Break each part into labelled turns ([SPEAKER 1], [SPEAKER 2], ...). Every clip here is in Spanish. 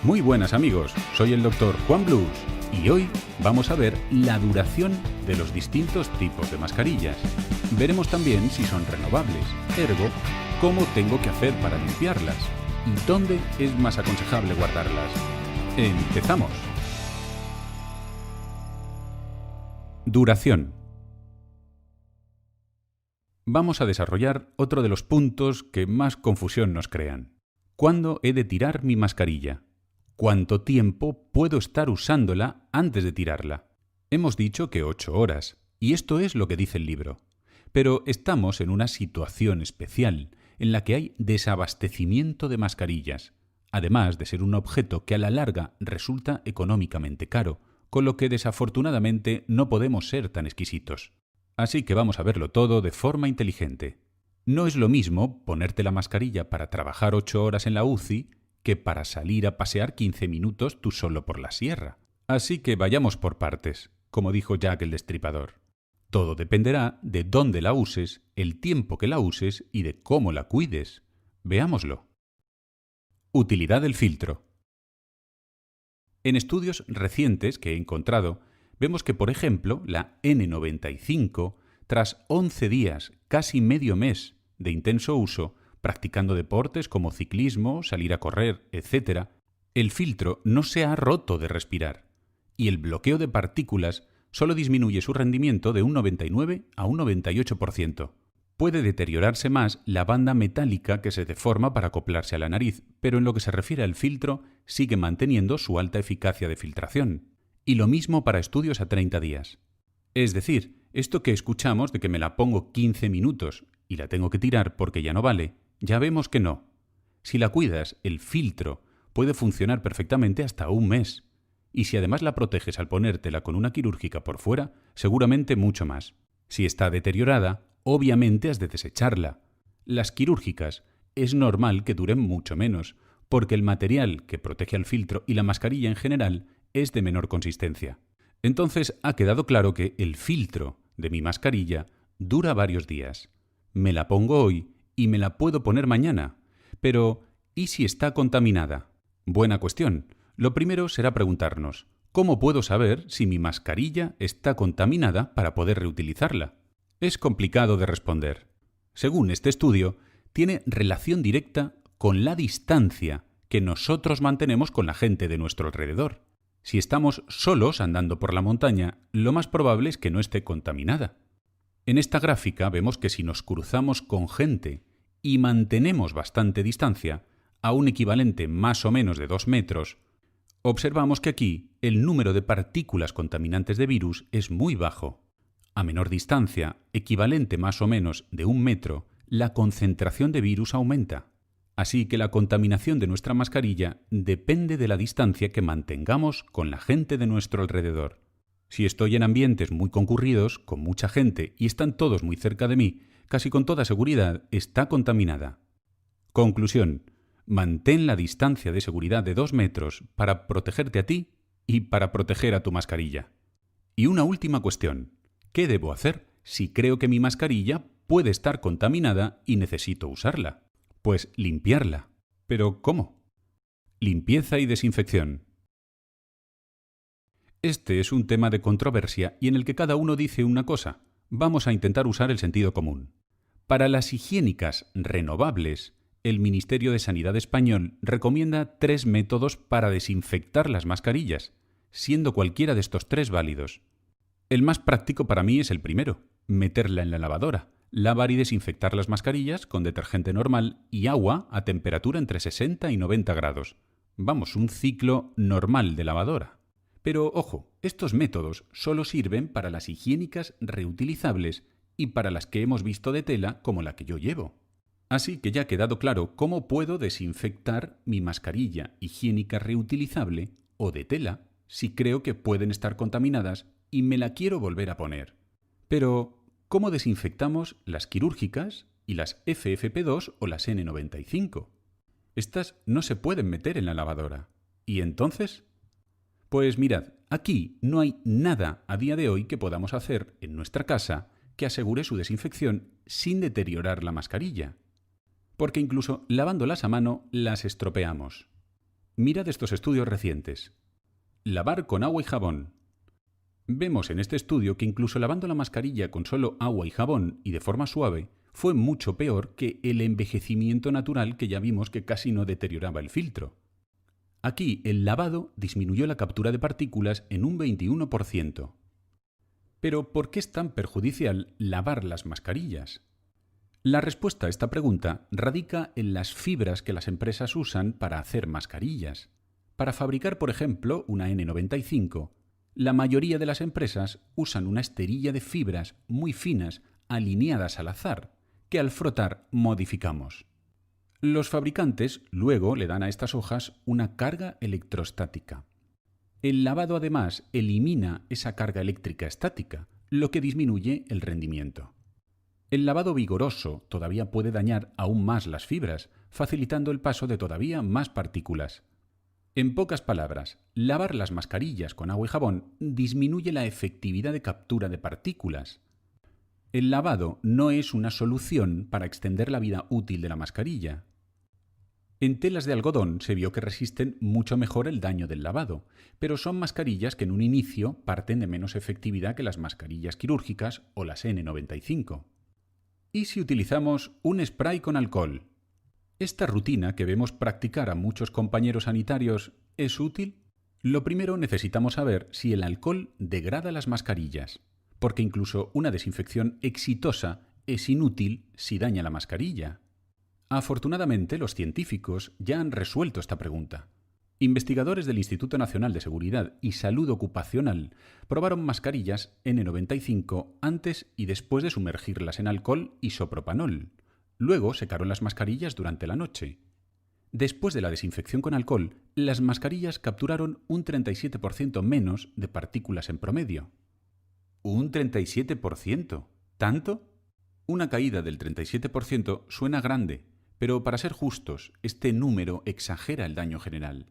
[SPEAKER 1] Muy buenas amigos, soy el Dr. Juan Blues y hoy vamos a ver la duración de los distintos tipos de mascarillas. Veremos también si son renovables, ergo, cómo tengo que hacer para limpiarlas y dónde es más aconsejable guardarlas. ¡Empezamos! Duración. Vamos a desarrollar otro de los puntos que más confusión nos crean. ¿Cuándo he de tirar mi mascarilla? ¿Cuánto tiempo puedo estar usándola antes de tirarla? Hemos dicho que 8 horas, y esto es lo que dice el libro. Pero estamos en una situación especial en la que hay desabastecimiento de mascarillas, además de ser un objeto que a la larga resulta económicamente caro, con lo que desafortunadamente no podemos ser tan exquisitos. Así que vamos a verlo todo de forma inteligente. No es lo mismo ponerte la mascarilla para trabajar 8 horas en la UCI que para salir a pasear 15 minutos tú solo por la sierra. Así que vayamos por partes, como dijo Jack el Destripador. Todo dependerá de dónde la uses, el tiempo que la uses y de cómo la cuides. Veámoslo. Utilidad del filtro. En estudios recientes que he encontrado, vemos que, por ejemplo, la N95, tras 11 días, casi medio mes de intenso uso, practicando deportes como ciclismo, salir a correr, etc., el filtro no se ha roto de respirar y el bloqueo de partículas solo disminuye su rendimiento de un 99 a un 98%. Puede deteriorarse más la banda metálica que se deforma para acoplarse a la nariz, pero en lo que se refiere al filtro sigue manteniendo su alta eficacia de filtración. Y lo mismo para estudios a 30 días. Es decir, esto que escuchamos de que me la pongo 15 minutos y la tengo que tirar porque ya no vale, ya vemos que no. Si la cuidas, el filtro puede funcionar perfectamente hasta un mes. Y si además la proteges al ponértela con una quirúrgica por fuera, seguramente mucho más. Si está deteriorada, obviamente has de desecharla. Las quirúrgicas es normal que duren mucho menos, porque el material que protege al filtro y la mascarilla en general es de menor consistencia. Entonces ha quedado claro que el filtro de mi mascarilla dura varios días. Me la pongo hoy y me la puedo poner mañana. Pero, ¿y si está contaminada? Buena cuestión. Lo primero será preguntarnos, ¿cómo puedo saber si mi mascarilla está contaminada para poder reutilizarla? Es complicado de responder. Según este estudio, tiene relación directa con la distancia que nosotros mantenemos con la gente de nuestro alrededor. Si estamos solos andando por la montaña, lo más probable es que no esté contaminada. En esta gráfica vemos que si nos cruzamos con gente y mantenemos bastante distancia, a un equivalente más o menos de 2 metros, observamos que aquí el número de partículas contaminantes de virus es muy bajo. A menor distancia, equivalente más o menos de 1 metro, la concentración de virus aumenta. Así que la contaminación de nuestra mascarilla depende de la distancia que mantengamos con la gente de nuestro alrededor. Si estoy en ambientes muy concurridos, con mucha gente y están todos muy cerca de mí, casi con toda seguridad está contaminada. Conclusión: mantén la distancia de seguridad de 2 metros para protegerte a ti y para proteger a tu mascarilla. Y una última cuestión: ¿qué debo hacer si creo que mi mascarilla puede estar contaminada y necesito usarla? Pues limpiarla. ¿Pero cómo? Limpieza y desinfección. Este es un tema de controversia y en el que cada uno dice una cosa. Vamos a intentar usar el sentido común. Para las higiénicas renovables, el Ministerio de Sanidad español recomienda 3 métodos para desinfectar las mascarillas, siendo cualquiera de estos 3 válidos. El más práctico para mí es el primero: meterla en la lavadora, lavar y desinfectar las mascarillas con detergente normal y agua a temperatura entre 60 y 90 grados. Vamos, un ciclo normal de lavadora. Pero, ojo, estos métodos solo sirven para las higiénicas reutilizables y para las que hemos visto de tela como la que yo llevo. Así que ya ha quedado claro cómo puedo desinfectar mi mascarilla higiénica reutilizable o de tela si creo que pueden estar contaminadas y me la quiero volver a poner. Pero, ¿cómo desinfectamos las quirúrgicas y las FFP2 o las N95? Estas no se pueden meter en la lavadora. ¿Y entonces? Pues mirad, aquí no hay nada a día de hoy que podamos hacer en nuestra casa que asegure su desinfección sin deteriorar la mascarilla. Porque incluso lavándolas a mano las estropeamos. Mirad estos estudios recientes. Lavar con agua y jabón. Vemos en este estudio que incluso lavando la mascarilla con solo agua y jabón y de forma suave, fue mucho peor que el envejecimiento natural que ya vimos que casi no deterioraba el filtro. Aquí el lavado disminuyó la captura de partículas en un 21%. Pero ¿por qué es tan perjudicial lavar las mascarillas? La respuesta a esta pregunta radica en las fibras que las empresas usan para hacer mascarillas. Para fabricar, por ejemplo, una N95, la mayoría de las empresas usan una esterilla de fibras muy finas alineadas al azar, que al frotar modificamos. Los fabricantes luego le dan a estas hojas una carga electrostática. El lavado además elimina esa carga eléctrica estática, lo que disminuye el rendimiento. El lavado vigoroso todavía puede dañar aún más las fibras, facilitando el paso de todavía más partículas. En pocas palabras, lavar las mascarillas con agua y jabón disminuye la efectividad de captura de partículas. El lavado no es una solución para extender la vida útil de la mascarilla. En telas de algodón se vio que resisten mucho mejor el daño del lavado, pero son mascarillas que en un inicio parten de menos efectividad que las mascarillas quirúrgicas o las N95. ¿Y si utilizamos un spray con alcohol? ¿Esta rutina que vemos practicar a muchos compañeros sanitarios es útil? Lo primero necesitamos saber si el alcohol degrada las mascarillas, porque incluso una desinfección exitosa es inútil si daña la mascarilla. Afortunadamente, los científicos ya han resuelto esta pregunta. Investigadores del Instituto Nacional de Seguridad y Salud Ocupacional probaron mascarillas N95 antes y después de sumergirlas en alcohol isopropanol. Luego secaron las mascarillas durante la noche. Después de la desinfección con alcohol, las mascarillas capturaron un 37% menos de partículas en promedio. ¿Un 37%? ¿Tanto? Una caída del 37% suena grande, pero para ser justos, este número exagera el daño general.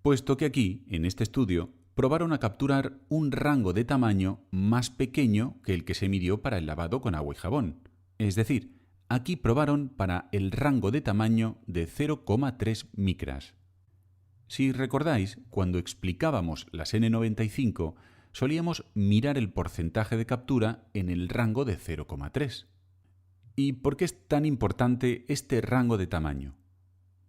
[SPEAKER 1] Puesto que aquí, en este estudio, probaron a capturar un rango de tamaño más pequeño que el que se midió para el lavado con agua y jabón. Es decir, aquí probaron para el rango de tamaño de 0,3 micras. Si recordáis, cuando explicábamos las N95, solíamos mirar el porcentaje de captura en el rango de 0,3. ¿Y por qué es tan importante este rango de tamaño?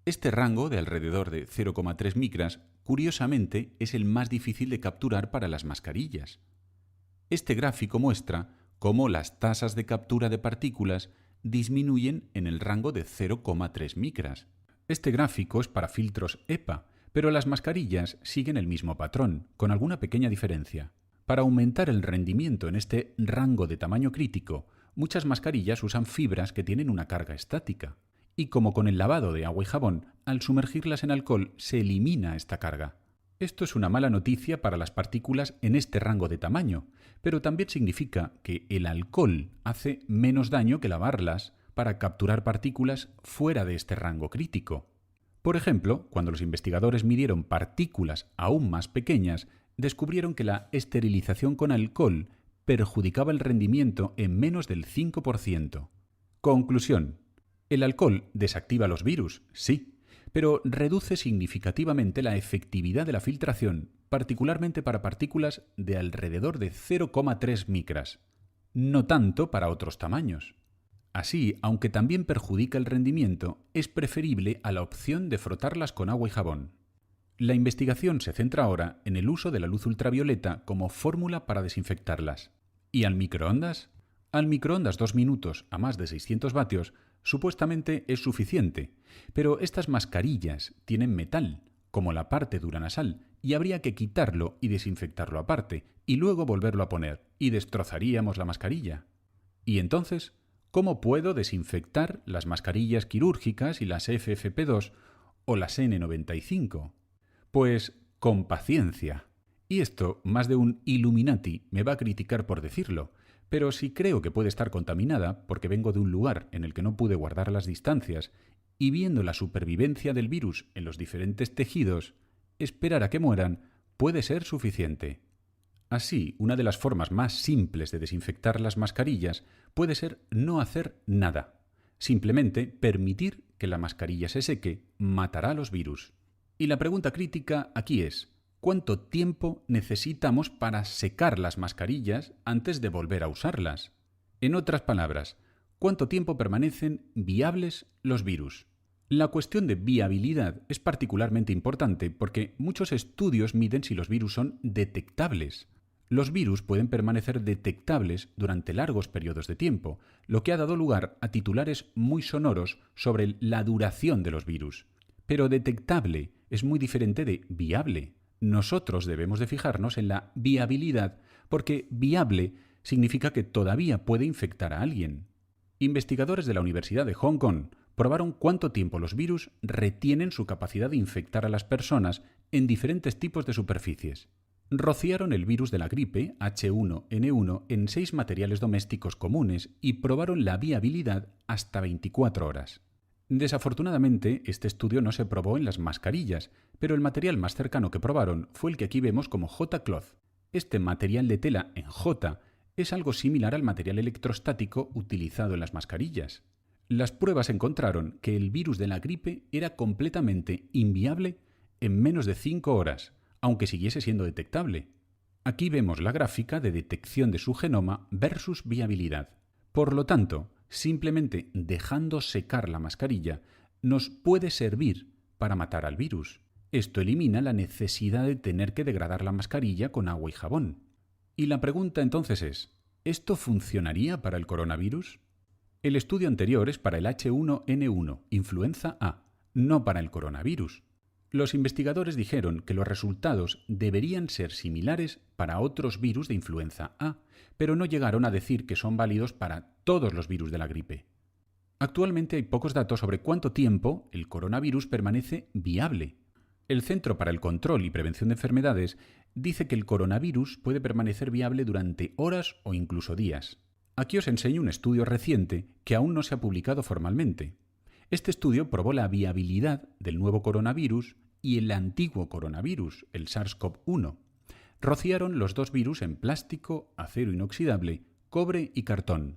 [SPEAKER 1] Este rango de alrededor de 0,3 micras, curiosamente, es el más difícil de capturar para las mascarillas. Este gráfico muestra cómo las tasas de captura de partículas disminuyen en el rango de 0,3 micras. Este gráfico es para filtros EPA, pero las mascarillas siguen el mismo patrón, con alguna pequeña diferencia. Para aumentar el rendimiento en este rango de tamaño crítico, muchas mascarillas usan fibras que tienen una carga estática. Y como con el lavado de agua y jabón, al sumergirlas en alcohol se elimina esta carga. Esto es una mala noticia para las partículas en este rango de tamaño, pero también significa que el alcohol hace menos daño que lavarlas para capturar partículas fuera de este rango crítico. Por ejemplo, cuando los investigadores midieron partículas aún más pequeñas, descubrieron que la esterilización con alcohol perjudicaba el rendimiento en menos del 5%. Conclusión. El alcohol desactiva los virus, sí, pero reduce significativamente la efectividad de la filtración, particularmente para partículas de alrededor de 0,3 micras, no tanto para otros tamaños. Así, aunque también perjudica el rendimiento, es preferible a la opción de frotarlas con agua y jabón. La investigación se centra ahora en el uso de la luz ultravioleta como fórmula para desinfectarlas. ¿Y al microondas? Al microondas 2 minutos a más de 600 vatios supuestamente es suficiente, pero estas mascarillas tienen metal, como la parte duranasal, y habría que quitarlo y desinfectarlo aparte, y luego volverlo a poner, y destrozaríamos la mascarilla. ¿Y entonces, cómo puedo desinfectar las mascarillas quirúrgicas y las FFP2 o las N95? Pues con paciencia. Y esto, más de un Illuminati me va a criticar por decirlo, pero si creo que puede estar contaminada porque vengo de un lugar en el que no pude guardar las distancias y viendo la supervivencia del virus en los diferentes tejidos, esperar a que mueran puede ser suficiente. Así, una de las formas más simples de desinfectar las mascarillas puede ser no hacer nada. Simplemente permitir que la mascarilla se seque matará los virus. Y la pregunta crítica aquí es, ¿cuánto tiempo necesitamos para secar las mascarillas antes de volver a usarlas? En otras palabras, ¿cuánto tiempo permanecen viables los virus? La cuestión de viabilidad es particularmente importante porque muchos estudios miden si los virus son detectables. Los virus pueden permanecer detectables durante largos periodos de tiempo, lo que ha dado lugar a titulares muy sonoros sobre la duración de los virus. Pero detectable es muy diferente de viable. Nosotros debemos de fijarnos en la viabilidad porque viable significa que todavía puede infectar a alguien. Investigadores de la Universidad de Hong Kong probaron cuánto tiempo los virus retienen su capacidad de infectar a las personas en diferentes tipos de superficies. Rociaron el virus de la gripe, H1N1, en 6 materiales domésticos comunes y probaron la viabilidad hasta 24 horas. Desafortunadamente, este estudio no se probó en las mascarillas, pero el material más cercano que probaron fue el que aquí vemos como J-Cloth. Este material de tela en J es algo similar al material electrostático utilizado en las mascarillas. Las pruebas encontraron que el virus de la gripe era completamente inviable en menos de 5 horas, aunque siguiese siendo detectable. Aquí vemos la gráfica de detección de su genoma versus viabilidad. Por lo tanto, simplemente dejando secar la mascarilla nos puede servir para matar al virus. Esto elimina la necesidad de tener que degradar la mascarilla con agua y jabón. Y la pregunta entonces es, ¿esto funcionaría para el coronavirus? El estudio anterior es para el H1N1, influenza A, no para el coronavirus. Los investigadores dijeron que los resultados deberían ser similares para otros virus de influenza A, pero no llegaron a decir que son válidos para todos los virus de la gripe. Actualmente hay pocos datos sobre cuánto tiempo el coronavirus permanece viable. El Centro para el Control y Prevención de Enfermedades dice que el coronavirus puede permanecer viable durante horas o incluso días. Aquí os enseño un estudio reciente que aún no se ha publicado formalmente. Este estudio probó la viabilidad del nuevo coronavirus y el antiguo coronavirus, el SARS-CoV-1. Rociaron los dos virus en plástico, acero inoxidable, cobre y cartón.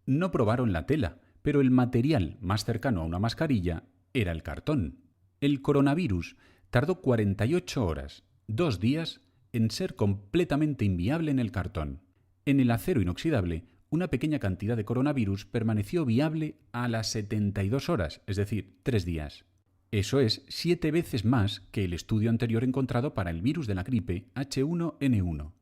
[SPEAKER 1] No probaron la tela, pero el material más cercano a una mascarilla era el cartón. El coronavirus tardó 48 horas, 2 días, en ser completamente inviable en el cartón. En el acero inoxidable, una pequeña cantidad de coronavirus permaneció viable a las 72 horas, es decir, 3 días. Eso es 7 veces más que el estudio anterior encontrado para el virus de la gripe H1N1.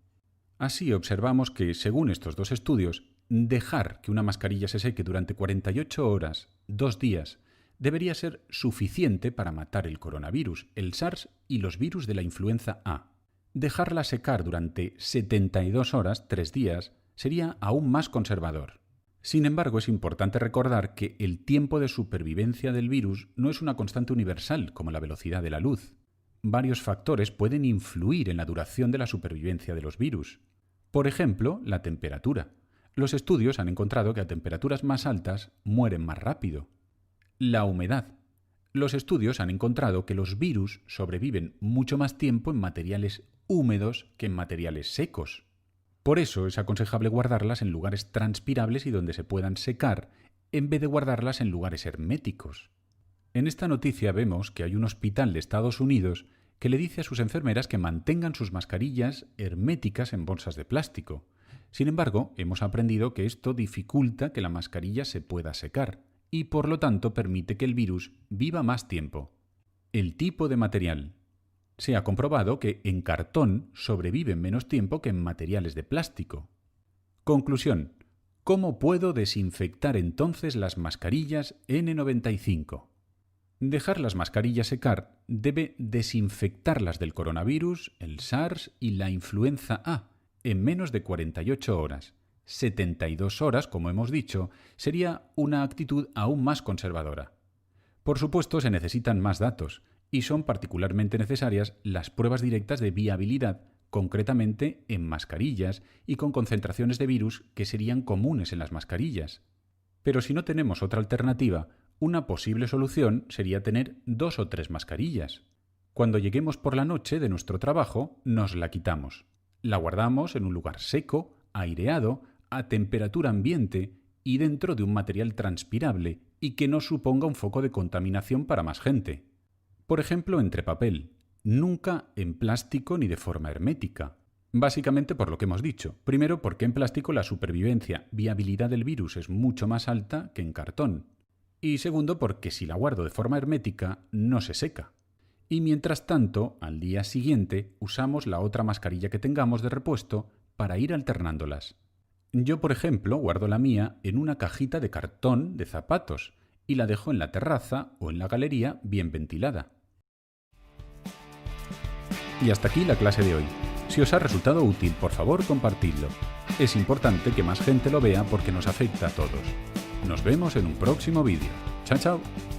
[SPEAKER 1] Así observamos que, según estos dos estudios, dejar que una mascarilla se seque durante 48 horas, 2 días, debería ser suficiente para matar el coronavirus, el SARS y los virus de la influenza A. Dejarla secar durante 72 horas, 3 días, sería aún más conservador. Sin embargo, es importante recordar que el tiempo de supervivencia del virus no es una constante universal como la velocidad de la luz. Varios factores pueden influir en la duración de la supervivencia de los virus. Por ejemplo, la temperatura. Los estudios han encontrado que a temperaturas más altas mueren más rápido. La humedad. Los estudios han encontrado que los virus sobreviven mucho más tiempo en materiales húmedos que en materiales secos. Por eso es aconsejable guardarlas en lugares transpirables y donde se puedan secar, en vez de guardarlas en lugares herméticos. En esta noticia vemos que hay un hospital de Estados Unidos que le dice a sus enfermeras que mantengan sus mascarillas herméticas en bolsas de plástico. Sin embargo, hemos aprendido que esto dificulta que la mascarilla se pueda secar y por lo tanto permite que el virus viva más tiempo. El tipo de material. Se ha comprobado que en cartón sobreviven menos tiempo que en materiales de plástico. Conclusión. ¿Cómo puedo desinfectar entonces las mascarillas N95? Dejar las mascarillas secar debe desinfectarlas del coronavirus, el SARS y la influenza A en menos de 48 horas. 72 horas, como hemos dicho, sería una actitud aún más conservadora. Por supuesto, se necesitan más datos, y son particularmente necesarias las pruebas directas de viabilidad, concretamente en mascarillas y con concentraciones de virus que serían comunes en las mascarillas. Pero si no tenemos otra alternativa, una posible solución sería tener 2 o 3 mascarillas. Cuando lleguemos por la noche de nuestro trabajo, nos la quitamos. La guardamos en un lugar seco, aireado, a temperatura ambiente y dentro de un material transpirable y que no suponga un foco de contaminación para más gente. Por ejemplo, entre papel, nunca en plástico ni de forma hermética. Básicamente por lo que hemos dicho. Primero, porque en plástico la supervivencia, viabilidad del virus es mucho más alta que en cartón. Y segundo, porque si la guardo de forma hermética, no se seca. Y mientras tanto, al día siguiente, usamos la otra mascarilla que tengamos de repuesto para ir alternándolas. Yo, por ejemplo, guardo la mía en una cajita de cartón de zapatos y la dejo en la terraza o en la galería bien ventilada. Y hasta aquí la clase de hoy. Si os ha resultado útil, por favor, compartidlo. Es importante que más gente lo vea porque nos afecta a todos. Nos vemos en un próximo vídeo. ¡Chao, chao!